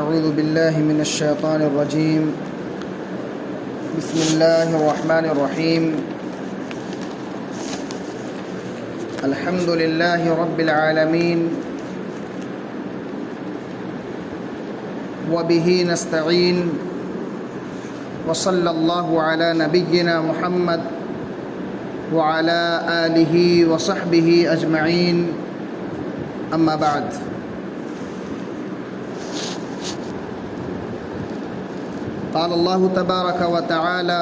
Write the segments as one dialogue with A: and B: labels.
A: أعوذ بالله من الشيطان الرجيم. بسم الله الرحمن الرحيم. الحمد لله رب العالمين وبه نستعين وصلى الله على نبينا محمد وعلى آله وصحبه أجمعين. أما بعد. قال الله تبارك وتعالى: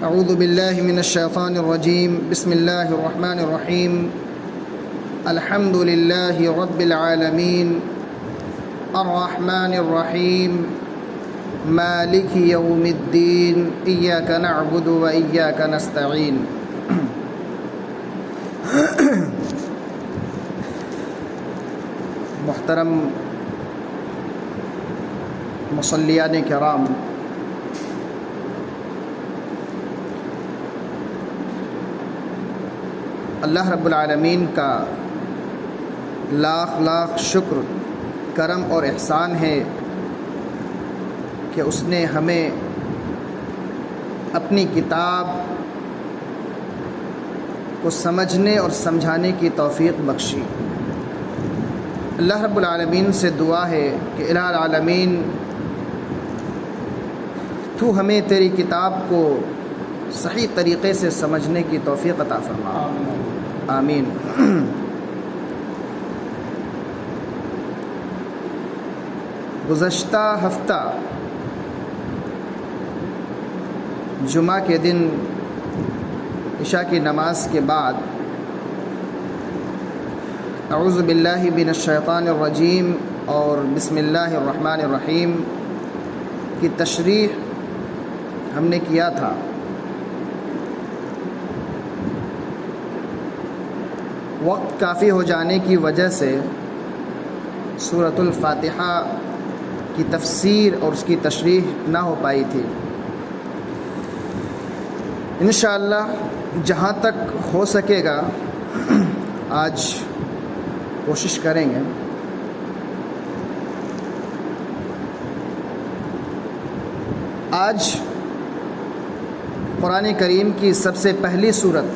A: أعوذ بالله من الشيطان الرجيم. بسم الله الرحمن الرحيم. الحمد لله رب العالمين الرحمن الرحيم مالك يوم الدين إياك نعبد وإياك نستعين. محترم مصلیان کرام، اللہ رب العالمین کا لاکھ لاکھ شکر، کرم اور احسان ہے کہ اس نے ہمیں اپنی کتاب کو سمجھنے اور سمجھانے کی توفیق بخشی۔ اللہ رب العالمین سے دعا ہے کہ الہ العالمین تو ہمیں تیری کتاب کو صحیح طریقے سے سمجھنے کی توفیق عطا فرما، آمین۔ گزشتہ ہفتہ جمعہ کے دن عشاء کی نماز کے بعد اعوذ باللہ من الشیطان الرجیم اور بسم اللہ الرحمن الرحیم کی تشریح ہم نے کیا تھا۔ وقت کافی ہو جانے کی وجہ سے سورۃ الفاتحہ کی تفسیر اور اس کی تشریح نہ ہو پائی تھی۔ انشاءاللہ جہاں تک ہو سکے گا آج کوشش کریں گے۔ آج قرآن کریم کی سب سے پہلی سورت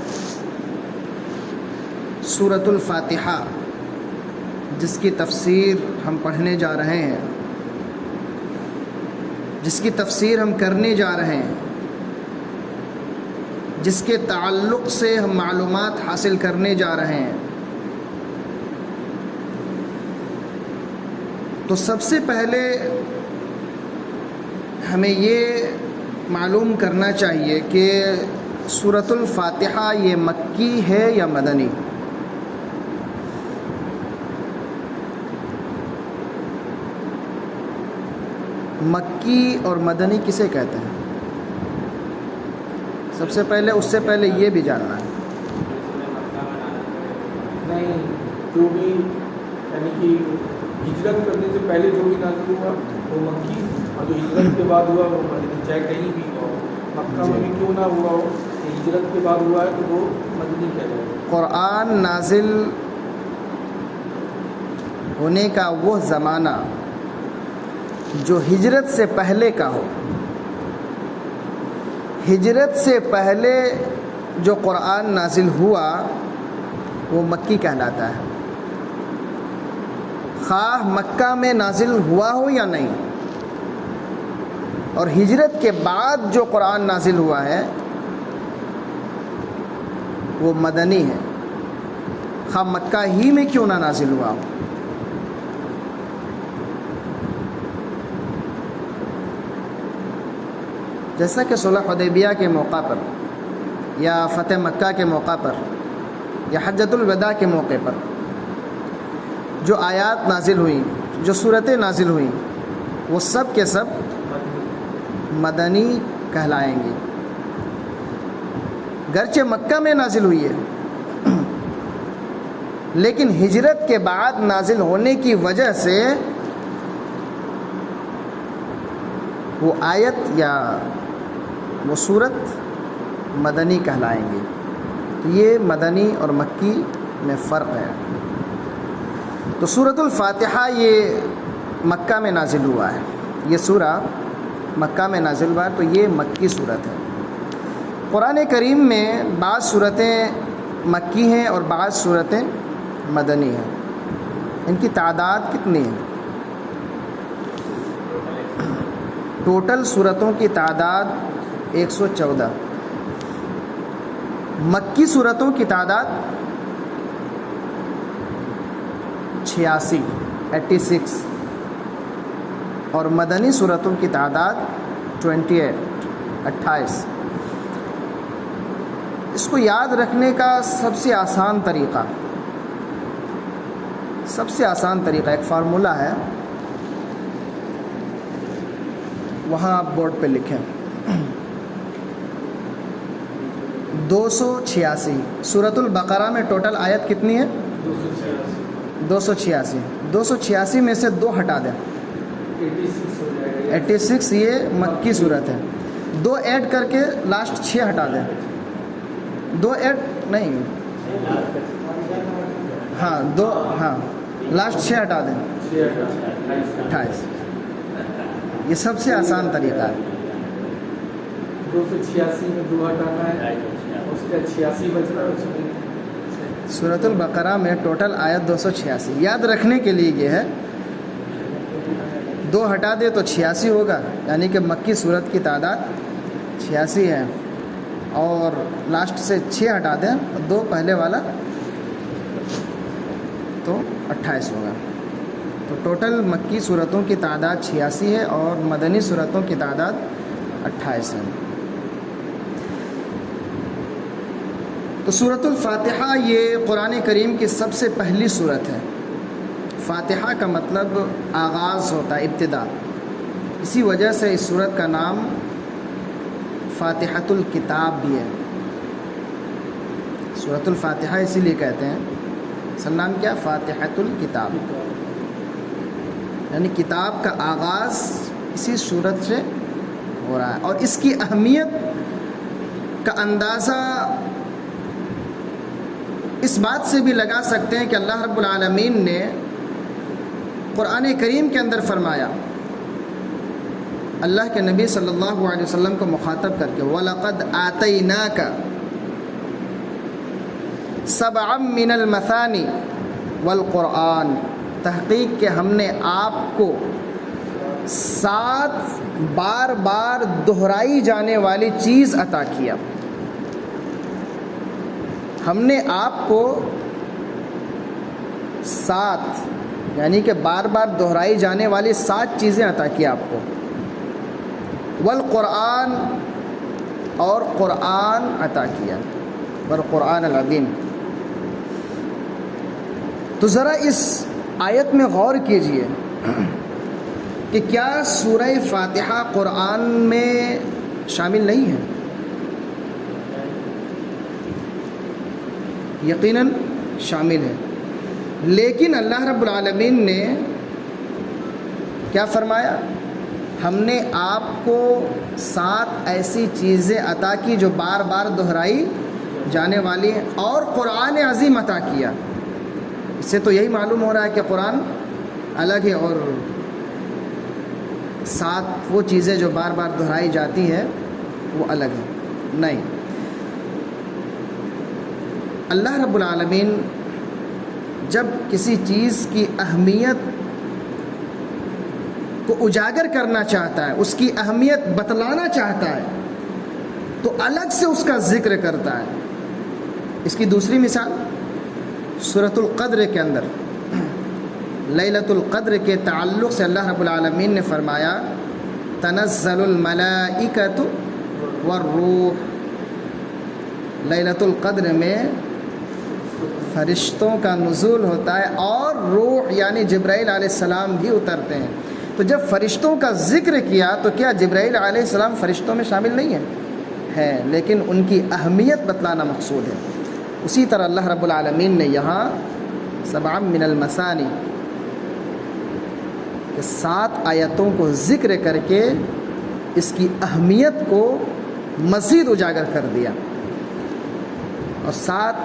A: سورۃ الفاتحہ، جس کی تفسیر ہم پڑھنے جا رہے ہیں، جس کی تفسیر ہم کرنے جا رہے ہیں، جس کے تعلق سے ہم معلومات حاصل کرنے جا رہے ہیں، تو سب سے پہلے ہمیں یہ معلوم کرنا چاہیے کہ سورۃ الفاتحہ یہ مکی ہے یا مدنی؟ مکی اور مدنی کسے کہتے ہیں؟ سب سے پہلے اس سے پہلے یہ بھی جاننا ہے۔
B: نہیں، جو بھی یعنی کہ ہجرت کرنے سے پہلے جو بھی نازل ہوا وہ مکی، اور جو ہجرت کے بعد ہوا وہ مدنی، چاہے کہیں بھی ہو، مکہ میں بھی کیوں نہ ہوا ہو، ہجرت کے بعد ہوا ہے تو وہ مدنی کہلاتا ہے۔
A: قرآن نازل ہونے کا وہ زمانہ جو ہجرت سے پہلے کا ہو، ہجرت سے پہلے جو قرآن نازل ہوا وہ مکی کہلاتا ہے، خواہ مکہ میں نازل ہوا ہو یا نہیں۔ اور ہجرت کے بعد جو قرآن نازل ہوا ہے وہ مدنی ہے، خواہ مکہ ہی میں کیوں نہ نازل ہوا ہو۔ جیسا کہ صلح حدیبیہ کے موقع پر یا فتح مکہ کے موقع پر یا حجۃ الوداع کے موقع پر جو آیات نازل ہوئیں، جو صورتیں نازل ہوئیں، وہ سب کے سب مدنی کہلائیں گی، گرچہ مکہ میں نازل ہوئی ہے، لیکن ہجرت کے بعد نازل ہونے کی وجہ سے وہ آیت یا وہ صورت مدنی کہلائیں گی۔ تو یہ مدنی اور مکی میں فرق ہے۔ تو سورۃ الفاتحہ یہ مکہ میں نازل ہوا ہے، یہ سورہ مکہ میں نازل ہوا ہے، تو یہ مکی صورت ہے۔ قرآن کریم میں بعض صورتیں مکی ہیں اور بعض صورتیں مدنی ہیں۔ ان کی تعداد کتنی ہے؟ ٹوٹل صورتوں کی تعداد 114، مکی صورتوں کی تعداد 86 اور مدنی صورتوں کی تعداد 28۔ اس کو یاد رکھنے کا سب سے آسان طریقہ ایک فارمولہ ہے، وہاں آپ بورڈ پہ لکھیں 286۔ سورۃ البقرہ میں ٹوٹل آیت کتنی ہے؟ 286 میں سے 2 ہٹا دیں، 86 یہ مکی صورت ہے، 2 ایڈ کر کے لاسٹ 6 ہٹا دیں، 2 ایڈ نہیں، ہاں لاسٹ 6 ہٹا دیں، 28۔ یہ سب سے آسان طریقہ ہے۔
B: 286 میں 2 ہٹانا ہے، اس کا 86 بچنا ہے۔
A: سورۃ البقرہ میں ٹوٹل آیت 286، یاد رکھنے کے لیے یہ ہے 2 ہٹا دے تو 86 ہوگا، یعنی کہ مکی صورت کی تعداد 86 ہے، اور لاسٹ سے 6 ہٹا دیں 2 پہلے والا تو 28 ہوگا۔ تو ٹوٹل مکی صورتوں کی تعداد 86 ہے اور مدنی صورتوں کی تعداد 28 ہے۔ تو سورۃ الفاتحہ یہ قرآن کریم کی سب سے پہلی صورت ہے۔ فاتحہ کا مطلب آغاز ہوتا ہے، ابتدا، اسی وجہ سے اس صورت کا نام فاتحۃ الکتاب بھی ہے۔ سورۃ الفاتحہ اسی لیے کہتے ہیں، اصل نام کیا؟ فاتحۃ الکتاب، یعنی کتاب کا آغاز اسی صورت سے ہو رہا ہے۔ اور اس کی اہمیت کا اندازہ اس بات سے بھی لگا سکتے ہیں کہ اللہ رب العالمین نے قرآن کریم کے اندر فرمایا، اللہ کے نبی صلی اللہ علیہ وسلم کو مخاطب کر کے، وَلَقَدْ آتَيْنَاكَ سَبْعًا مِّنَ الْمَثَانِي وَالْقُرْآنِ، تحقیق کہ ہم نے آپ کو 7 بار بار دہرائی جانے والی چیز عطا کیا۔ ہم نے آپ کو 7 یعنی کہ بار بار دہرائی جانے والی 7 چیزیں عطا کی آپ کو، والقرآن، اور قرآن عطا کیا، والقرآن العظیم۔ تو ذرا اس آیت میں غور کیجئے کہ کیا سورہ فاتحہ قرآن میں شامل نہیں ہے؟ یقیناً شامل ہے، لیکن اللہ رب العالمین نے کیا فرمایا؟ ہم نے آپ کو 7 ایسی چیزیں عطا کی جو بار بار دہرائی جانے والی ہیں، اور قرآن عظیم عطا کیا۔ اس سے تو یہی معلوم ہو رہا ہے کہ قرآن الگ ہے اور 7 وہ چیزیں جو بار بار دہرائی جاتی ہے وہ الگ ہے۔ نہیں، اللہ رب العالمین جب کسی چیز کی اہمیت کو اجاگر کرنا چاہتا ہے، اس کی اہمیت بتلانا چاہتا ہے، تو الگ سے اس کا ذکر کرتا ہے۔ اس کی دوسری مثال سورۃ القدر کے اندر لیلۃ القدر کے تعلق سے اللہ رب العالمین نے فرمایا، تنزل الملائکۃ والروح، لیلۃ القدر میں فرشتوں کا نزول ہوتا ہے اور روح یعنی جبرائیل علیہ السلام بھی اترتے ہیں۔ تو جب فرشتوں کا ذکر کیا تو کیا جبرائیل علیہ السلام فرشتوں میں شامل نہیں ہے، لیکن ان کی اہمیت بتلانا مقصود ہے۔ اسی طرح اللہ رب العالمین نے یہاں 7 من المثانی کہ 7 آیتوں کو ذکر کر کے اس کی اہمیت کو مزید اجاگر کر دیا، اور 7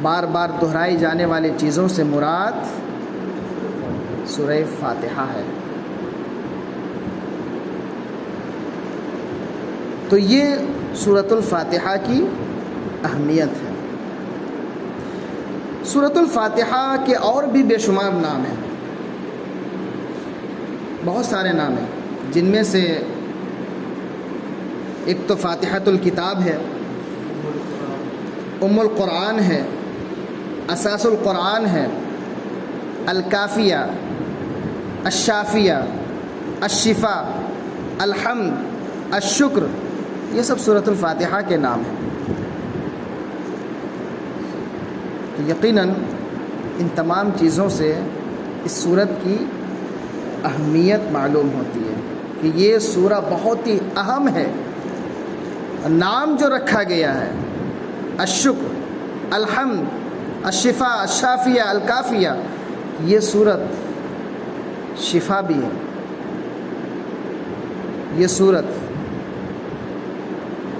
A: بار بار دہرائی جانے والی چیزوں سے مراد سورہ فاتحہ ہے۔ تو یہ سورۃ الفاتحہ کی اہمیت ہے۔ سورۃ الفاتحہ کے اور بھی بے شمار نام ہیں، بہت سارے نام ہیں، جن میں سے ایک تو فاتحۃ الکتاب ہے، ام القرآن ہے، اساس القرآن ہے، الکافیہ، الشافیہ، الشفا، الحمد، الشکر، یہ سب سورۃ الفاتحہ کے نام ہیں۔ تو یقیناً ان تمام چیزوں سے اس سورت کی اہمیت معلوم ہوتی ہے کہ یہ سورہ بہت ہی اہم ہے۔ نام جو رکھا گیا ہے الشکر، الحمد، الشفا، الشافیہ، الکافیہ، یہ سورت شفا بھی ہے، یہ سورت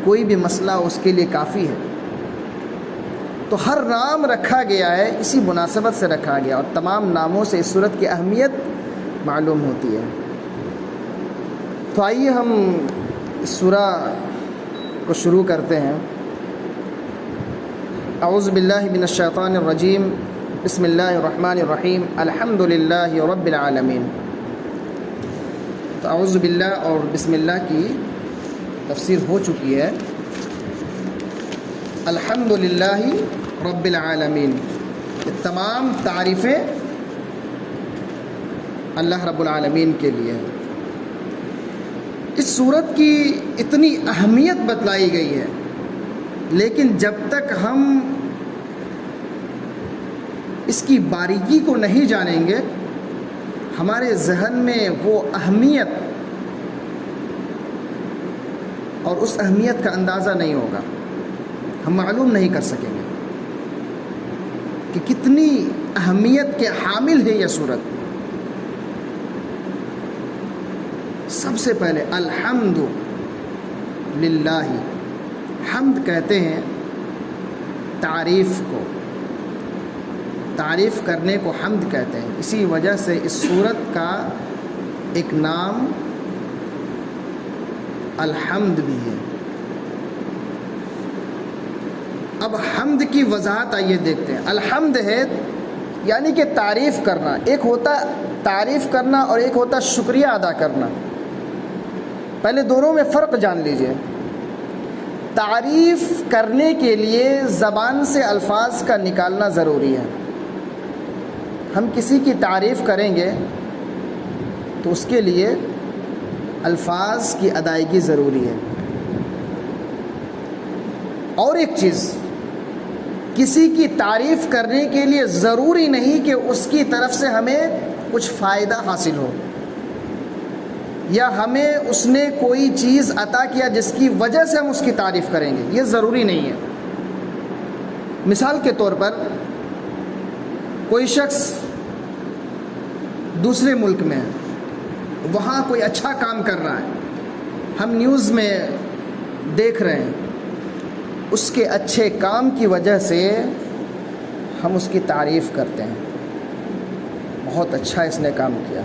A: کوئی بھی مسئلہ اس کے لیے کافی ہے۔ تو ہر نام رکھا گیا ہے اسی مناسبت سے رکھا گیا، اور تمام ناموں سے اس سورت کی اہمیت معلوم ہوتی ہے۔ تو آئیے ہم اس سورہ کو شروع کرتے ہیں۔ اعوذ باللہ من الشیطان الرجیم، بسم اللہ الرحمن الرحیم، الحمد للہ رب العالمین۔ تو اعوذ باللہ اور بسم اللہ کی تفسیر ہو چکی ہے۔ الحمد للہ رب العالمین، یہ تمام تعریفیں اللہ رب العالمین کے لیے ہیں۔ اس سورت کی اتنی اہمیت بتلائی گئی ہے، لیکن جب تک ہم اس کی باریکی کو نہیں جانیں گے، ہمارے ذہن میں وہ اہمیت اور اس اہمیت کا اندازہ نہیں ہوگا، ہم معلوم نہیں کر سکیں گے کہ کتنی اہمیت کے حامل ہے یہ سورت۔ سب سے پہلے الحمد للہ، حمد کہتے ہیں تعریف کو، تعریف کرنے کو حمد کہتے ہیں۔ اسی وجہ سے اس سورت کا ایک نام الحمد بھی ہے۔ اب حمد کی وضاحت آئیے دیکھتے ہیں۔ الحمد ہے یعنی کہ تعریف کرنا، ایک ہوتا تعریف کرنا اور ایک ہوتا شکریہ ادا کرنا۔ پہلے دونوں میں فرق جان لیجئے۔ تعریف کرنے کے لیے زبان سے الفاظ کا نکالنا ضروری ہے۔ ہم کسی کی تعریف کریں گے تو اس کے لیے الفاظ کی ادائیگی ضروری ہے۔ اور ایک چیز، کسی کی تعریف کرنے کے لیے ضروری نہیں کہ اس کی طرف سے ہمیں کچھ فائدہ حاصل ہو، یا ہمیں اس نے کوئی چیز عطا کیا جس کی وجہ سے ہم اس کی تعریف کریں گے، یہ ضروری نہیں ہے۔ مثال کے طور پر کوئی شخص دوسرے ملک میں ہے، وہاں کوئی اچھا کام کر رہا ہے، ہم نیوز میں دیکھ رہے ہیں، اس کے اچھے کام کی وجہ سے ہم اس کی تعریف کرتے ہیں، بہت اچھا اس نے کام کیا،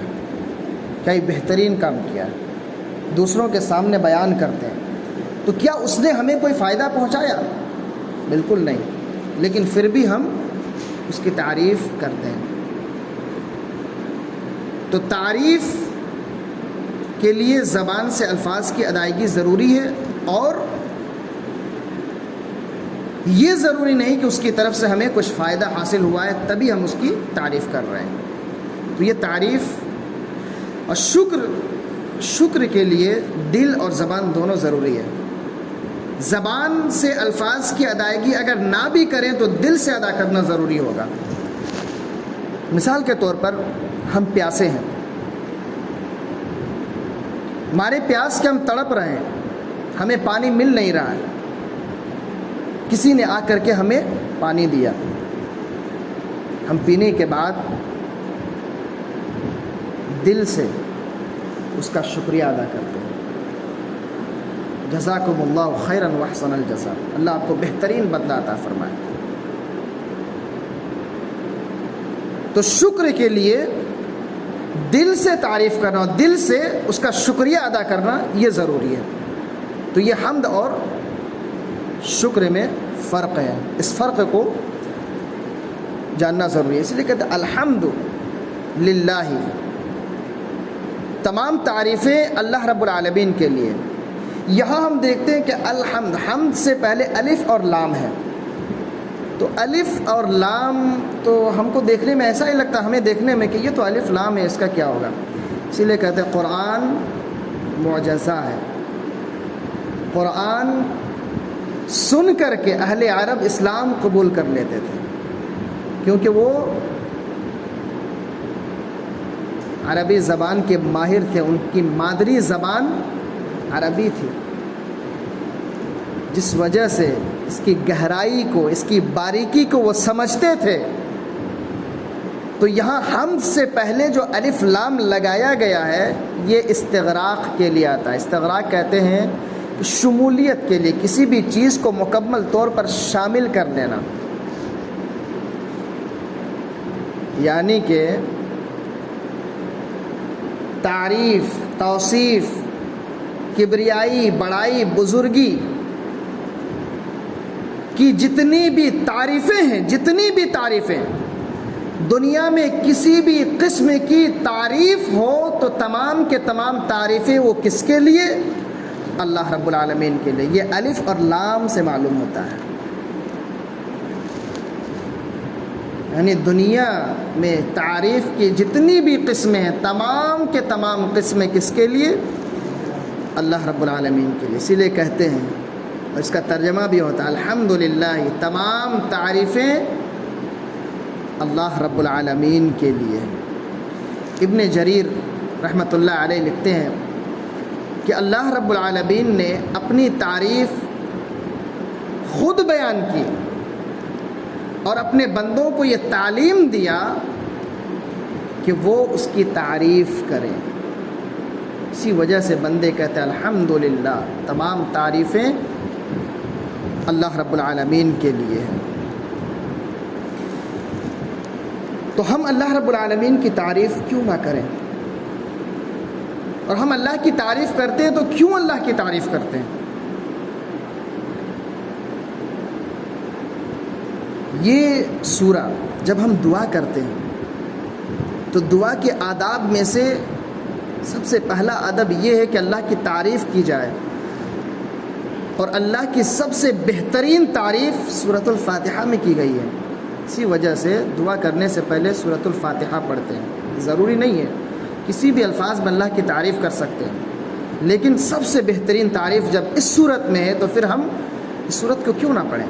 A: کیا بہترین کام کیا، دوسروں کے سامنے بیان کرتے ہیں۔ تو کیا اس نے ہمیں کوئی فائدہ پہنچایا؟ بالکل نہیں، لیکن پھر بھی ہم اس کی تعریف کرتے ہیں۔ تو تعریف کے لیے زبان سے الفاظ کی ادائیگی ضروری ہے، اور یہ ضروری نہیں کہ اس کی طرف سے ہمیں کچھ فائدہ حاصل ہوا ہے تبھی ہم اس کی تعریف کر رہے ہیں۔ تو یہ تعریف اور شکر کے لیے دل اور زبان دونوں ضروری ہے۔ زبان سے الفاظ کی ادائیگی اگر نہ بھی کریں تو دل سے ادا کرنا ضروری ہوگا۔ مثال کے طور پر ہم پیاسے ہیں، ہمارے پیاس کے ہم تڑپ رہے ہیں، ہمیں پانی مل نہیں رہا ہے، کسی نے آ کر کے ہمیں پانی دیا، ہم پینے کے بعد دل سے اس کا شکریہ ادا کرتے ہیں۔ جزاکم اللہ خیرا واحسن الجزاء، اللہ آپ کو بہترین بدلہ عطا فرمائے۔ تو شکر کے لیے دل سے تعریف کرنا اور دل سے اس کا شکریہ ادا کرنا یہ ضروری ہے. تو یہ حمد اور شکر میں فرق ہے، اس فرق کو جاننا ضروری ہے. اس لیے کہتے ہیں الحمد للہ، تمام تعریفیں اللہ رب العالمین کے لیے. یہاں ہم دیکھتے ہیں کہ الحمد، حمد سے پہلے الف اور لام ہے. تو الف اور لام تو ہم کو دیکھنے میں ایسا ہی لگتا ہے، ہمیں دیکھنے میں کہ یہ تو الف لام ہے، اس کا کیا ہوگا. اسی لیے کہتے ہیں قرآن معجزہ ہے. قرآن سن کر کے اہل عرب اسلام قبول کر لیتے تھے، کیونکہ وہ عربی زبان کے ماہر تھے، ان کی مادری زبان عربی تھی، جس وجہ سے اس کی گہرائی کو، اس کی باریکی کو وہ سمجھتے تھے. تو یہاں حمد سے پہلے جو الف لام لگایا گیا ہے یہ استغراق کے لیے آتا ہے. استغراق کہتے ہیں کہ شمولیت کے لیے، کسی بھی چیز کو مکمل طور پر شامل کر لینا. یعنی کہ تعریف، توصیف، کبریائی، بڑائی، بزرگی کی جتنی بھی تعریفیں ہیں، جتنی بھی تعریفیں دنیا میں کسی بھی قسم کی تعریف ہو تو تمام کے تمام تعریفیں وہ کس کے لیے؟ اللہ رب العالمین کے لیے. یہ الف اور لام سے معلوم ہوتا ہے. یعنی دنیا میں تعریف کی جتنی بھی قسمیں ہیں، تمام کے تمام قسمیں کس کے لیے؟ اللہ رب العالمین کے لیے. اسی لیے کہتے ہیں، اور اس کا ترجمہ بھی ہوتا ہے الحمدللہ، تمام تعریفیں اللہ رب العالمین کے لیے. ابن جریر رحمۃ اللہ علیہ لکھتے ہیں کہ اللہ رب العالمین نے اپنی تعریف خود بیان کی اور اپنے بندوں کو یہ تعلیم دیا کہ وہ اس کی تعریف کریں. اسی وجہ سے بندے کہتے ہیں الحمدللہ، تمام تعریفیں اللہ رب العالمین کے لیے ہیں. تو ہم اللہ رب العالمین کی تعریف کیوں نہ کریں؟ اور ہم اللہ کی تعریف کرتے ہیں تو کیوں اللہ کی تعریف کرتے ہیں؟ یہ سورہ جب ہم دعا کرتے ہیں تو دعا کے آداب میں سے سب سے پہلا ادب یہ ہے کہ اللہ کی تعریف کی جائے. اور اللہ کی سب سے بہترین تعریف سورۃ الفاتحہ میں کی گئی ہے. اسی وجہ سے دعا کرنے سے پہلے سورۃ الفاتحہ پڑھتے ہیں. ضروری نہیں ہے، کسی بھی الفاظ میں اللہ کی تعریف کر سکتے ہیں، لیکن سب سے بہترین تعریف جب اس صورت میں ہے تو پھر ہم اس صورت کو کیوں نہ پڑھیں؟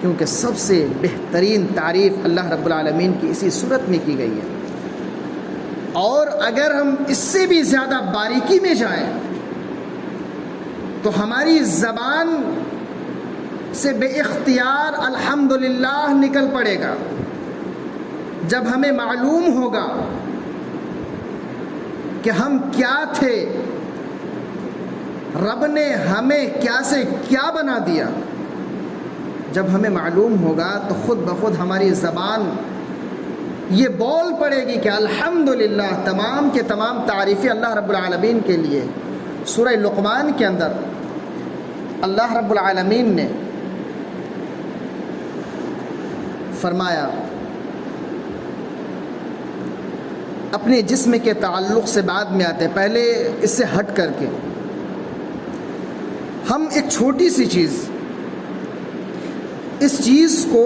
A: کیونکہ سب سے بہترین تعریف اللہ رب العالمین کی اسی صورت میں کی گئی ہے. اور اگر ہم اس سے بھی زیادہ باریکی میں جائیں تو ہماری زبان سے بے اختیار الحمدللہ نکل پڑے گا. جب ہمیں معلوم ہوگا کہ ہم کیا تھے، رب نے ہمیں کیا سے کیا بنا دیا، جب ہمیں معلوم ہوگا تو خود بخود ہماری زبان یہ بول پڑے گی کہ الحمدللہ، تمام کے تمام تعریفیں اللہ رب العالمین کے لیے. سورہ لقمان کے اندر اللہ رب العالمین نے فرمایا، اپنے جسم کے تعلق سے بعد میں آتے، پہلے اس سے ہٹ کر کے ہم ایک چھوٹی سی چیز، اس چیز کو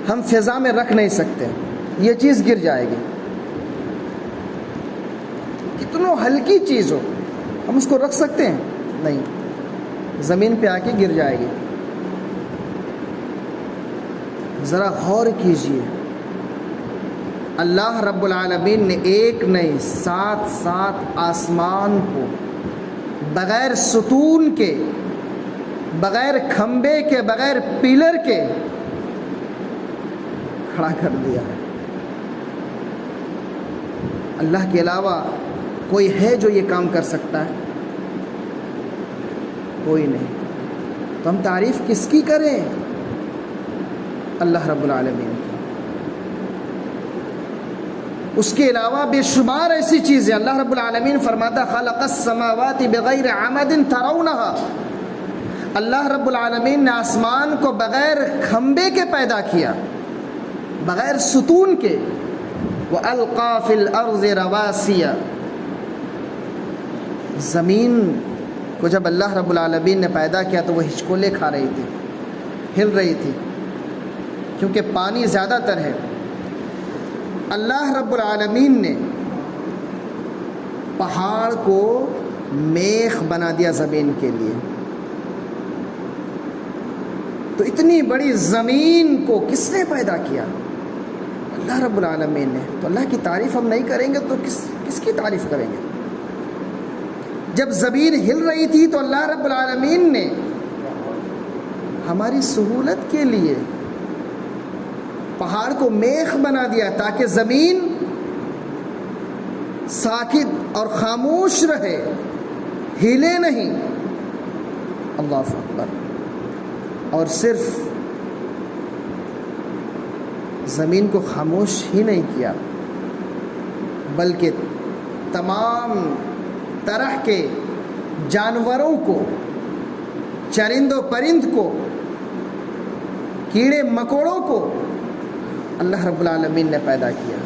A: ہم فضا میں رکھ نہیں سکتے، یہ چیز گر جائے گی. کتنوں ہلکی چیز ہو ہم اس کو رکھ سکتے ہیں؟ نہیں، زمین پہ آ کے گر جائے گی. ذرا غور کیجئے، اللہ رب العالمین نے ایک نہیں 7 آسمان کو بغیر ستون کے، بغیر کھمبے کے، بغیر پلر کے کھڑا کر دیا ہے. اللہ کے علاوہ کوئی ہے جو یہ کام کر سکتا ہے؟ کوئی نہیں. تو ہم تعریف کس کی کریں؟ اللہ رب العالمین کی. اس کے علاوہ بے شمار ایسی چیزیں. اللہ رب العالمین فرماتا خلق السماوات بغیر عمد ترونها. اللہ رب العالمین نے آسمان کو بغیر کھمبے کے پیدا کیا, بغیر ستون کے. وَأَلْقَى فِي الْأَرْضِ رَوَاسِيَ. زمین کو جب اللہ رب العالمین نے پیدا کیا تو وہ ہچکولے کھا رہی تھی, ہل رہی تھی, کیونکہ پانی زیادہ تر ہے. اللہ رب العالمین نے پہاڑ کو میخ بنا دیا زمین کے لیے. تو اتنی بڑی زمین کو کس نے پیدا کیا؟ اللہ رب العالمین نے. تو اللہ کی تعریف ہم نہیں کریں گے تو کس کی تعریف کریں گے؟ جب زمین ہل رہی تھی تو اللہ رب العالمین نے ہماری سہولت کے لیے پہاڑ کو میخ بنا دیا تاکہ زمین ساکت اور خاموش رہے, ہلے نہیں. اللہ اکبر. اور صرف زمین کو خاموش ہی نہیں کیا بلکہ تمام طرح کے جانوروں کو, چرند و پرند کو, کیڑے مکوڑوں کو اللہ رب العالمین نے پیدا کیا.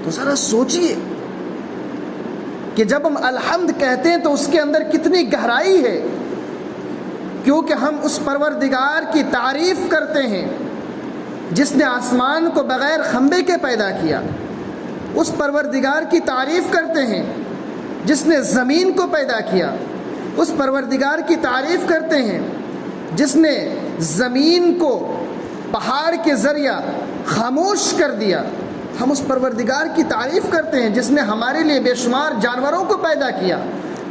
A: تو ذرا سوچئے کہ جب ہم الحمد کہتے ہیں تو اس کے اندر کتنی گہرائی ہے, کیونکہ ہم اس پروردگار کی تعریف کرتے ہیں جس نے آسمان کو بغیر کھمبے کے پیدا کیا. اس پروردگار کی تعریف کرتے ہیں جس نے زمین کو پیدا کیا. اس پروردگار کی تعریف کرتے ہیں جس نے زمین کو پہاڑ کے ذریعہ خاموش کر دیا. ہم اس پروردگار کی تعریف کرتے ہیں جس نے ہمارے لیے بے شمار جانوروں کو پیدا کیا.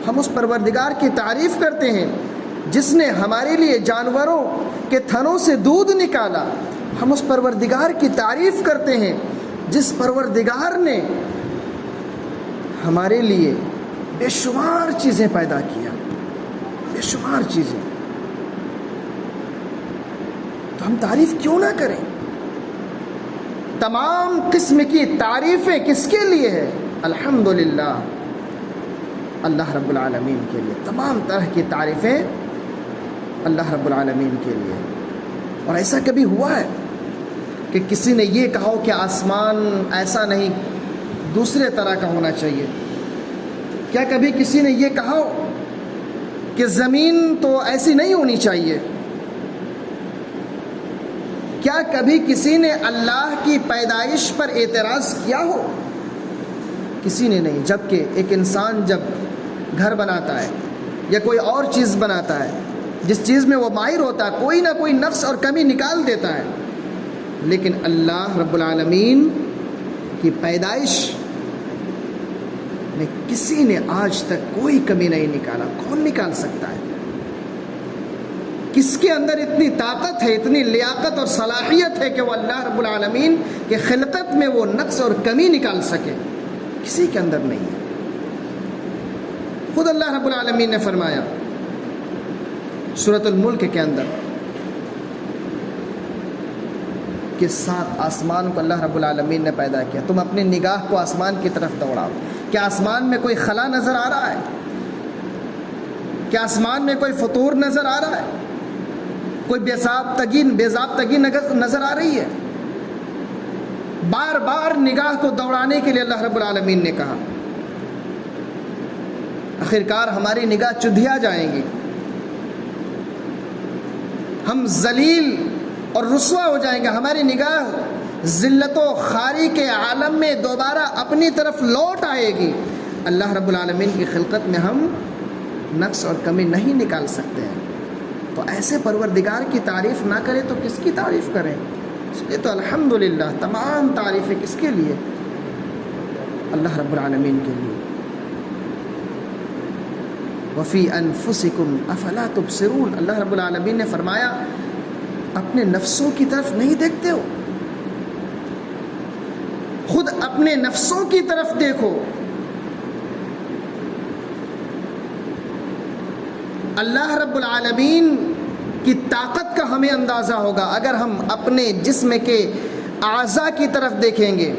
A: ہم اس پروردگار کی تعریف کرتے ہیں جس نے ہمارے لیے جانوروں کے تھنوں سے دودھ نکالا. ہم اس پروردگار کی تعریف کرتے ہیں جس پروردگار نے ہمارے لیے بے شمار چیزیں پیدا کیا, بے شمار چیزیں. تو ہم تعریف کیوں نہ کریں؟ تمام قسم کی تعریفیں کس کے لیے ہے؟ الحمدللہ اللہ رب العالمین کے لیے. تمام طرح کی تعریفیں اللہ رب العالمین کے لیے. اور ایسا کبھی ہوا ہے کہ کسی نے یہ کہا کہ آسمان ایسا نہیں دوسرے طرح کا ہونا چاہیے؟ کیا کبھی کسی نے یہ کہا کہ زمین تو ایسی نہیں ہونی چاہیے؟ کیا کبھی کسی نے اللہ کی پیدائش پر اعتراض کیا ہو؟ کسی نے نہیں. جبکہ ایک انسان جب گھر بناتا ہے یا کوئی اور چیز بناتا ہے, جس چیز میں وہ ماہر ہوتا ہے, کوئی نہ کوئی نقص اور کمی نکال دیتا ہے. لیکن اللہ رب العالمین کی پیدائش میں کسی نے آج تک کوئی کمی نہیں نکالا. کون نکال سکتا ہے؟ کس کے اندر اتنی طاقت ہے, اتنی لیاقت اور صلاحیت ہے کہ وہ اللہ رب العالمین کے خلقت میں وہ نقص اور کمی نکال سکے؟ کسی کے اندر نہیں ہے. خود اللہ رب العالمین نے فرمایا سورۃ الملک کے اندر کہ 7 آسمان کو اللہ رب العالمین نے پیدا کیا. تم اپنی نگاہ کو آسمان کی طرف دوڑاؤ. کیا آسمان میں کوئی خلا نظر آ رہا ہے؟ کیا آسمان میں کوئی فطور نظر آ رہا ہے؟ کوئی بے ضابطگی نظر آ رہی ہے؟ بار بار نگاہ کو دوڑانے کے لیے اللہ رب العالمین نے کہا. آخرکار ہماری نگاہ چدھیا جائیں گی, ہم ذلیل اور رسوا ہو جائیں گے. ہماری نگاہ ذلت و خواری کے عالم میں دوبارہ اپنی طرف لوٹ آئے گی. اللہ رب العالمین کی خلقت میں ہم نقص اور کمی نہیں نکال سکتے ہیں. تو ایسے پروردگار کی تعریف نہ کریں تو کس کی تعریف کریں؟ اس لیے تو الحمدللہ تمام تعریفیں کس کے لیے؟ اللہ رب العالمین کے لیے. وفی انفسکم افلا تبصرون. اللہ رب العالمین نے فرمایا اپنے نفسوں کی طرف نہیں دیکھتے ہو؟ خود اپنے نفسوں کی طرف دیکھو. اللہ رب العالمین کی طاقت کا ہمیں اندازہ ہوگا اگر ہم اپنے جسم کے اعضاء کی طرف دیکھیں گے۔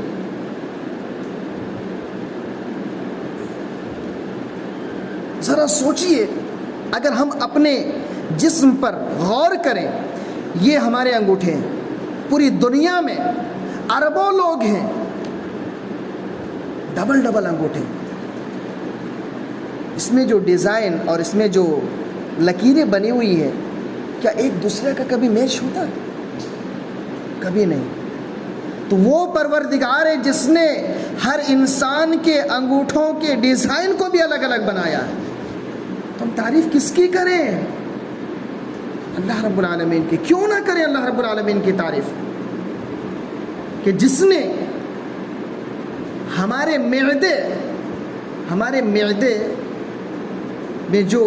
A: ذرا سوچئے، اگر ہم اپنے جسم پر غور کریں، یہ ہمارے انگوٹھے ہیں، پوری دنیا میں اربوں لوگ ہیں، ڈبل ڈبل انگوٹھے، اس میں جو ڈیزائن اور اس میں جو لکیریں بنی ہوئی ہے، کیا ایک دوسرے کا کبھی میچ ہوتا ہے؟ کبھی نہیں۔ تو وہ پروردگار ہے جس نے ہر انسان کے انگوٹھوں کے ڈیزائن کو بھی الگ الگ بنایا ہے، تو ہم تعریف کس کی کریں؟ اللہ رب العالمین کی۔ کیوں نہ کریں اللہ رب العالمین کی تعریف، کہ جس نے ہمارے معدے میں جو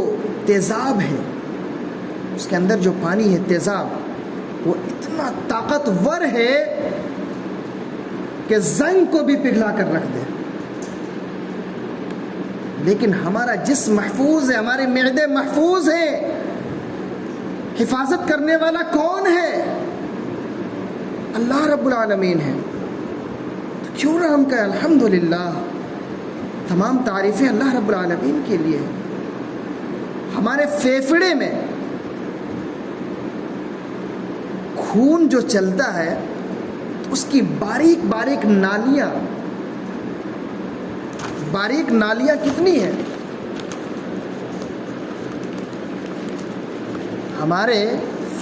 A: تیزاب ہے، اس کے اندر جو پانی ہے تیزاب، وہ اتنا طاقتور ہے کہ زنگ کو بھی پگھلا کر رکھ دے، لیکن ہمارا جسم محفوظ ہے، ہمارے معدے محفوظ ہیں۔ حفاظت کرنے والا کون ہے؟ اللہ رب العالمین ہے۔ تو کیوں نہ ہم کہیں الحمدللہ، تمام تعریفیں اللہ رب العالمین کے لیے۔ ہمارے پھیپھڑے میں خون جو چلتا ہے، اس کی باریک نالیاں کتنی ہیں؟ ہمارے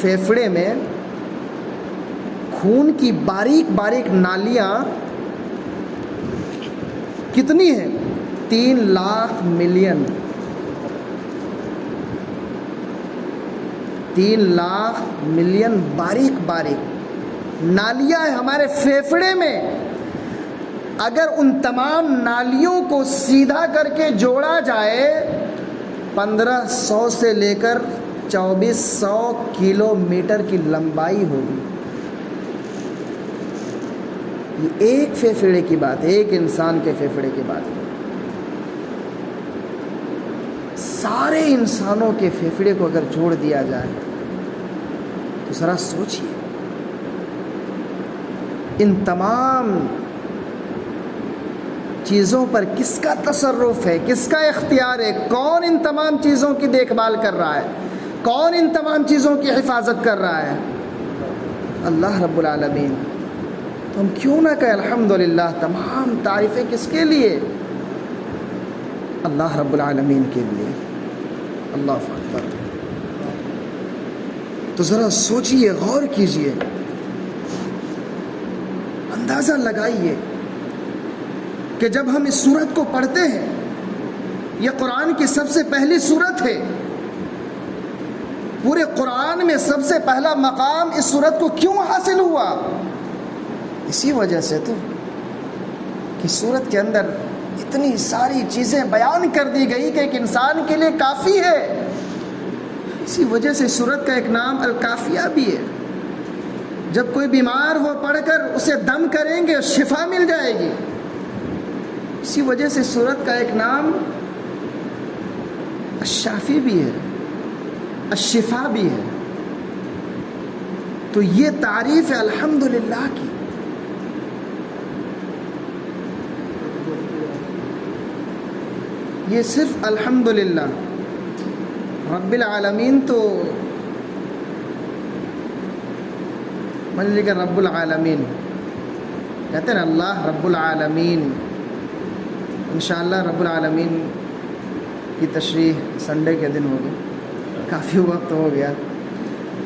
A: پھیپھڑے میں خون کی باریک نالیاں کتنی ہیں؟ 3 لاکھ ملین 3 لاکھ ملین باریک نالیاں ہیں ہمارے پھیپھڑے میں۔ اگر ان تمام نالیوں کو سیدھا کر کے جوڑا جائے، 1500 سے لے کر 2400 کلومیٹر کی لمبائی ہوگی۔ یہ ایک پھیپھڑے کی بات ہے، ایک انسان کے پھیپھڑے کی بات ہے۔ سارے انسانوں کے پھیپھڑے کو اگر جوڑ دیا جائے تو ذرا سوچئے، ان تمام چیزوں پر کس کا تصرف ہے، کس کا اختیار ہے؟ کون ان تمام چیزوں کی دیکھ بھال کر رہا ہے؟ کون ان تمام چیزوں کی حفاظت کر رہا ہے؟ اللہ رب العالمین۔ تو ہم کیوں نہ کہیں الحمدللہ، تمام تعریفیں کس کے لیے؟ اللہ رب العالمین کے لیے۔ اللہ اکبر۔ تو ذرا سوچئے، غور کیجئے، اندازہ لگائیے کہ جب ہم اس سورت کو پڑھتے ہیں، یہ قرآن کی سب سے پہلی سورت ہے، پورے قرآن میں سب سے پہلا مقام اس سورت کو کیوں حاصل ہوا؟ اسی وجہ سے تو کہ سورت کے اندر اتنی ساری چیزیں بیان کر دی گئی کہ ایک انسان کے لیے کافی ہے۔ اسی وجہ سے سورت کا ایک نام الکافیہ بھی ہے۔ جب کوئی بیمار ہو، پڑھ کر اسے دم کریں گے، شفا مل جائے گی۔ اسی وجہ سے سورت کا ایک نام الشافی بھی ہے، الشفا بھی ہے۔ تو یہ تعریف ہے الحمدللہ کی۔ یہ صرف الحمدللہ، رب العالمین تو من لکھا رب العالمین، کہتے ہیں نا اللہ رب العالمین۔ انشاءاللہ رب العالمین کی تشریح سنڈے کے دن ہوگی، کافی وقت ہو گیا۔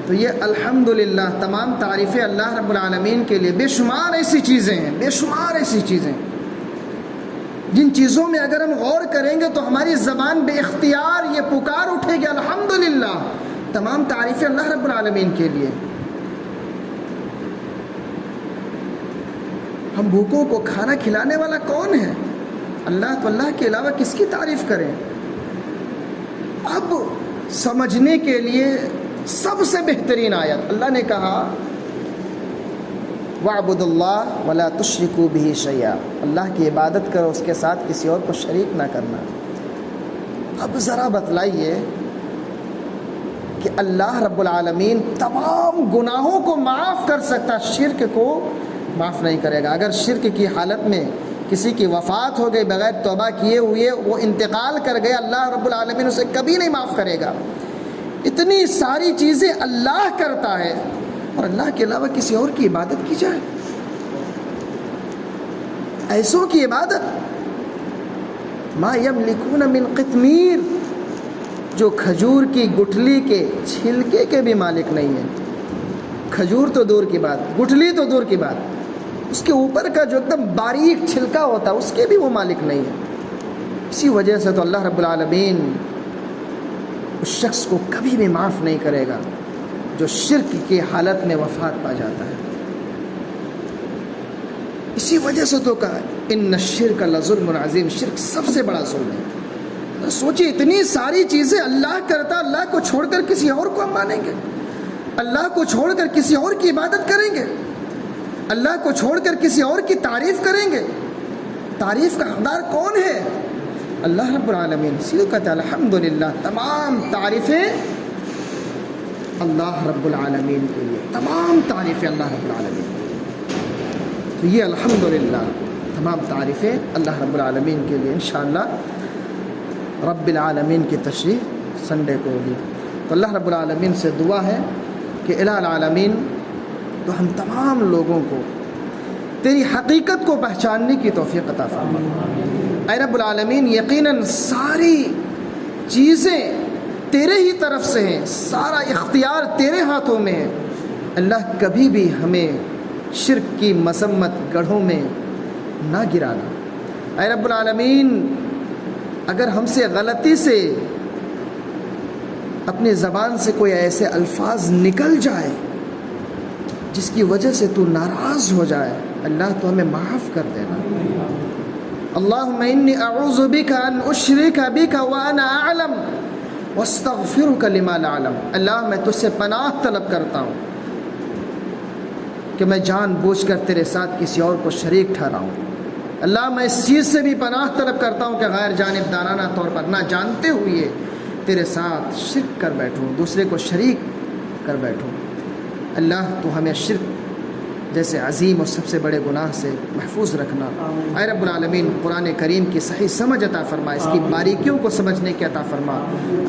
A: تو یہ الحمدللہ، تمام تعریفیں اللہ رب العالمین کے لیے۔ بے شمار ایسی چیزیں ہیں، بے شمار ایسی چیزیں جن چیزوں میں اگر ہم غور کریں گے تو ہماری زبان بے اختیار یہ پکار اٹھے گی الحمدللہ، تمام تعریفیں اللہ رب العالمین کے لیے۔ ہم بھوکوں کو کھانا کھلانے والا کون ہے؟ اللہ۔ تو اللہ کے علاوہ کس کی تعریف کریں؟ اب سمجھنے کے لیے سب سے بہترین آیت اللہ نے کہا وَاعْبُدُوا اللَّهَ وَلَا تُشْرِكُوا بِهِ شَيْئًا، اللہ کی عبادت کرو، اس کے ساتھ کسی اور کو شریک نہ کرنا۔ اب ذرا بتلائیے کہ اللہ رب العالمین تمام گناہوں کو معاف کر سکتا، شرک کو معاف نہیں کرے گا۔ اگر شرک کی حالت میں کسی کی وفات ہو گئی بغیر توبہ کیے ہوئے، وہ انتقال کر گئے، اللہ رب العالمین اسے کبھی نہیں معاف کرے گا۔ اتنی ساری چیزیں اللہ کرتا ہے اور اللہ کے علاوہ کسی اور کی عبادت کی جائے، ایسوں کی عبادت۔ ما یملکون من قطمیر، جو کھجور کی گٹھلی کے چھلکے کے بھی مالک نہیں ہے۔ کھجور تو دور کی بات، گٹھلی تو دور کی بات، اس کے اوپر کا جو ایک دم باریک چھلکا ہوتا ہے اس کے بھی وہ مالک نہیں ہے۔ اسی وجہ سے تو اللہ رب العالمین اس شخص کو کبھی بھی معاف نہیں کرے گا جو شرک کی حالت میں وفات پا جاتا ہے۔ اسی وجہ سے تو کہا ان الشرک لظلم عظیم، شرک سب سے بڑا ظلم ہے۔ سوچیں اتنی ساری چیزیں اللہ کرتا، اللہ کو چھوڑ کر کسی اور کو ہم مانیں گے، اللہ کو چھوڑ کر کسی اور کی عبادت کریں گے، اللہ کو چھوڑ کر کسی اور کی تعریف کریں گے۔ تعریف کا حقدار کون ہے؟ اللہ رب العالمین۔ اسی لیے کہتا ہے الحمدللہ، تمام تعریفیں اللہ رب العالمین کے لیے، تمام تعریفیں اللہ رب العالمین کے لیے۔ تو یہ الحمدللہ تمام تعریفیں اللہ رب العالمین کے لیے۔ انشاءاللہ رب العالمین کی تشریح سنڈے کو ہوگی۔ تو اللہ رب العالمین سے دعا ہے کہ الہ العالمین تو ہم تمام لوگوں کو تیری حقیقت کو پہچاننے کی توفیق عطا فرما۔ اے رب العالمین، یقیناً ساری چیزیں تیرے ہی طرف سے ہیں، سارا اختیار تیرے ہاتھوں میں ہے۔ اللہ کبھی بھی ہمیں شرک کی مذمت گڑھوں میں نہ گرانا۔ اے رب العالمین، اگر ہم سے غلطی سے اپنی زبان سے کوئی ایسے الفاظ نکل جائے جس کی وجہ سے تو ناراض ہو جائے، اللہ تو ہمیں معاف کر دینا۔ اللہم انی اعوذ بک ان اشرک بک وانا اعلم واستغفرک لما لا اعلم۔ اللہ میں تجھ سے پناہ طلب کرتا ہوں کہ میں جان بوجھ کر تیرے ساتھ کسی اور کو شریک ٹھہراؤں۔ اللہ میں اس چیز سے بھی پناہ طلب کرتا ہوں کہ غیر جانبدارانہ طور پر نہ جانتے ہوئے تیرے ساتھ شرک کر بیٹھوں، دوسرے کو شریک کر بیٹھوں۔ اللہ تو ہمیں شرک جیسے عظیم اور سب سے بڑے گناہ سے محفوظ رکھنا۔ اے رب العالمین، قرآن کریم کی صحیح سمجھ عطا فرما، اس کی باریکیوں کو سمجھنے کی عطا فرما۔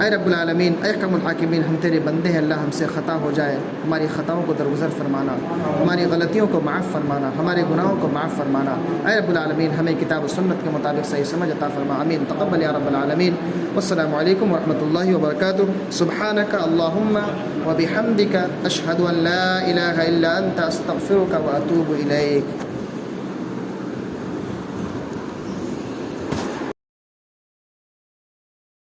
A: اے رب العالمین، اے احکم الحاکمین، ہم تیرے بندے ہیں، اللہ ہم سے خطا ہو جائے، ہماری خطاؤں کو درگزر فرمانا، ہماری غلطیوں کو معاف فرمانا، ہمارے گناہوں کو معاف فرمانا۔ اے رب العالمین، ہمیں کتاب و سنت کے مطابق صحیح سمجھ عطا فرما۔ آمین، تقبل یا رب العالمین۔ والسلام علیکم ورحمۃ اللہ وبرکاتہ۔ سبحانک اللہم وبحمدک، اشہد ان لا الہ الا انت، استغفرک واتوب الیک۔